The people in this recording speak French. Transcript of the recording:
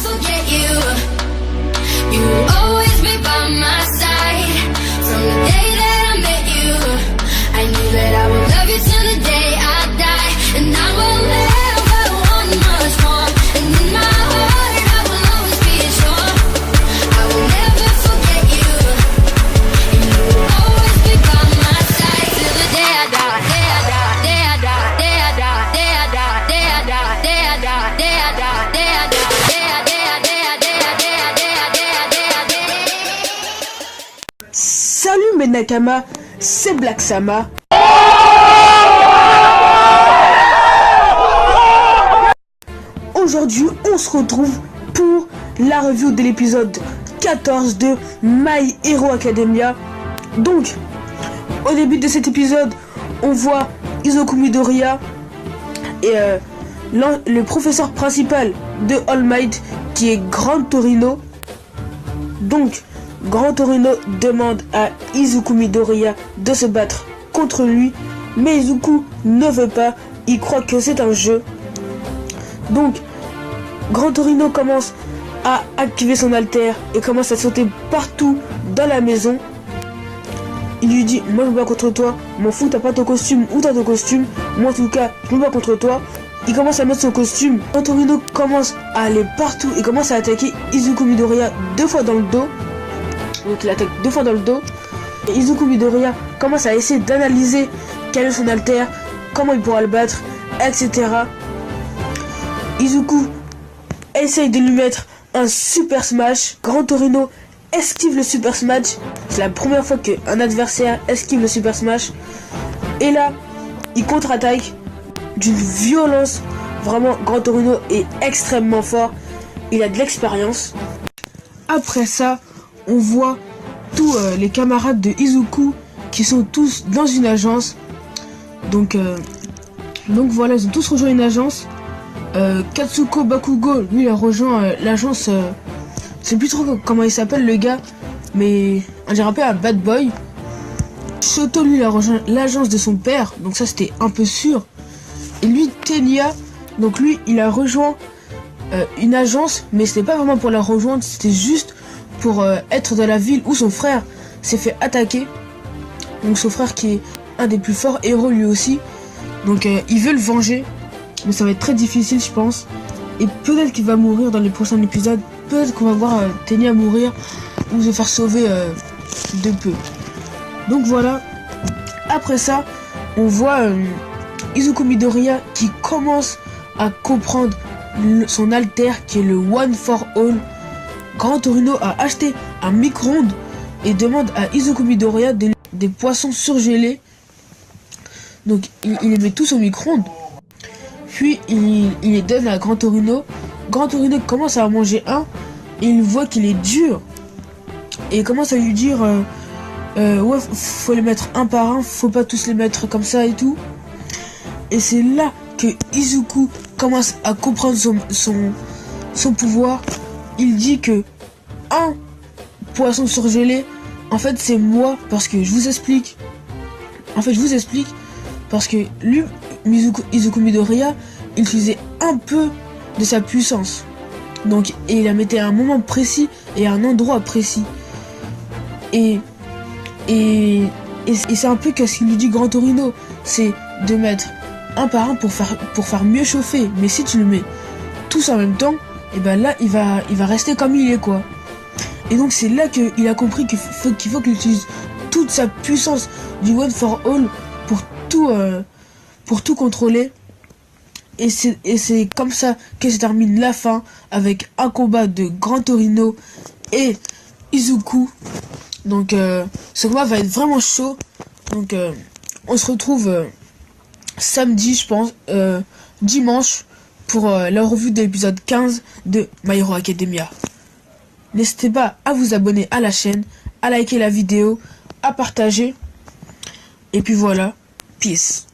forget you. You will always be by my side. From the day that I met you, I knew that I would love you till the day I die. And I will never want much more. And in my heart I will always be sure I will never forget you. And you will always be by my side till the day I die. Day I die, day I die, day I die, day I die, day I die, day I die, day I die, day I die, day I Salut mes Nakama, c'est Black Sama. Aujourd'hui, on se retrouve pour la review de l'épisode 14 de My Hero Academia. Donc, au début de cet épisode, on voit Izuku Midoriya et le professeur principal de All Might qui est Grand Torino. Donc, Grand Torino demande à Izuku Midoriya de se battre contre lui, mais Izuku ne veut pas, il croit que c'est un jeu. Donc, Grand Torino commence à activer son alter et commence à sauter partout dans la maison. Il lui dit, moi je me bats contre toi, m'en fous, t'as pas ton costume ou t'as ton costume, moi en tout cas je me bats contre toi. Il commence à mettre son costume, Grand Torino commence à aller partout et commence à attaquer Izuku Midoriya 2 fois dans le dos. Donc il attaque 2 fois dans le dos. Et Izuku Midoriya commence à essayer d'analyser quel est son alter, comment il pourra le battre, etc. Izuku essaye de lui mettre un super smash. Grand Torino esquive le super smash. C'est la première fois qu'un adversaire esquive le super smash. Et là, il contre-attaque d'une violence. Vraiment, Grand Torino est extrêmement fort. Il a de l'expérience. Après ça, on voit tous les camarades de Izuku qui sont tous dans une agence. Donc voilà, ils ont tous rejoint une agence. Katsuko Bakugo, lui, il a rejoint l'agence. Je sais plus trop comment il s'appelle le gars, mais on dirait un peu un bad boy. Shoto, lui, il a rejoint l'agence de son père, donc ça c'était un peu sûr. Et lui, Tenya, donc lui, il a rejoint une agence, mais c'était pas vraiment pour la rejoindre, c'était juste pour être dans la ville où son frère s'est fait attaquer. Donc son frère qui est un des plus forts héros lui aussi. Donc il veut le venger, mais ça va être très difficile je pense. Et peut-être qu'il va mourir dans les prochains épisodes. Peut-être qu'on va voir Tenya mourir ou se faire sauver de peu. Donc voilà. Après ça, on voit Izuku Midoriya qui commence à comprendre son alter qui est le One for All. Grand Torino a acheté un micro-ondes et demande à Izuku Midoriya des poissons surgelés. Donc il les met tous au micro-ondes. Puis il les donne à Grand Torino. Grand Torino commence à en manger un et il voit qu'il est dur. Et il commence à lui dire ouais, faut les mettre un par un, faut pas tous les mettre comme ça et tout. Et c'est là que Izuku commence à comprendre son pouvoir. Il dit que un poisson surgelé, en fait c'est moi, parce que je vous explique. Parce que lui, Izuku Midoriya, il utilisait un peu de sa puissance. Donc, et il la mettait à un moment précis et à un endroit précis. Et c'est un peu que ce qu'il lui dit Grand Torino, c'est de mettre un par un pour faire mieux chauffer. Mais si tu le mets tous en même temps, et ben là il va rester comme il est quoi. Et donc c'est là qu'il a compris qu'il faut qu'il utilise toute sa puissance du One for All pour tout contrôler. Et c'est comme ça que se termine la fin avec un combat de Grand Torino et Izuku. Donc ce combat va être vraiment chaud. Donc on se retrouve samedi je pense, dimanche, pour la revue de l'épisode 15 de My Hero Academia. N'hésitez pas à vous abonner à la chaîne, à liker la vidéo, à partager. Et puis voilà, peace.